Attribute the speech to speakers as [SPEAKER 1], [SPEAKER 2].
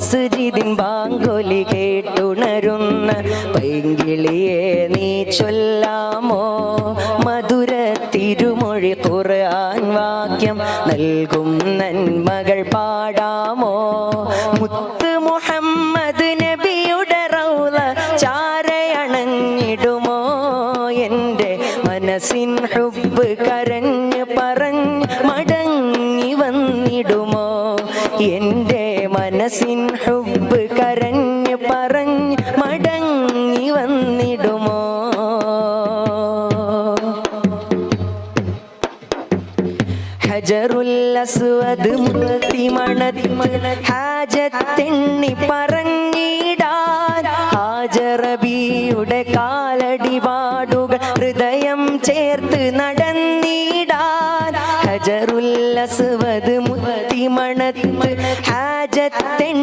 [SPEAKER 1] മസ്ജിദിൻ ബാങ്കൊലി കേട്ടുണരുന്ന പൈങ്കിളിയെ നീ ചൊല്ലാമോ? മധുര തിരുമൊഴി ഖുർആൻ വാക്യം നൽകും നന്മകൾ പാടാമോ? മുത്ത് മുഹമ്മദ് നബിയുടെ റൗള ചാരയണഞ്ഞിടുമോ? എൻ്റെ മനസ്സിൻ ഹുബ്ബ് കരഞ്ഞ് പറഞ്ഞ് മടങ്ങി വന്നിടുമോ? എൻ്റെ മനസ്സിൻ ഹുബ്ബ് കരഞ്ഞ് പറഞ്ഞ് മടങ്ങി വന്നിടുമോ? ഹജറുൽ അസ്വദ് മുത്തി മണത്തി ഹാജത്തെണ്ണി പറ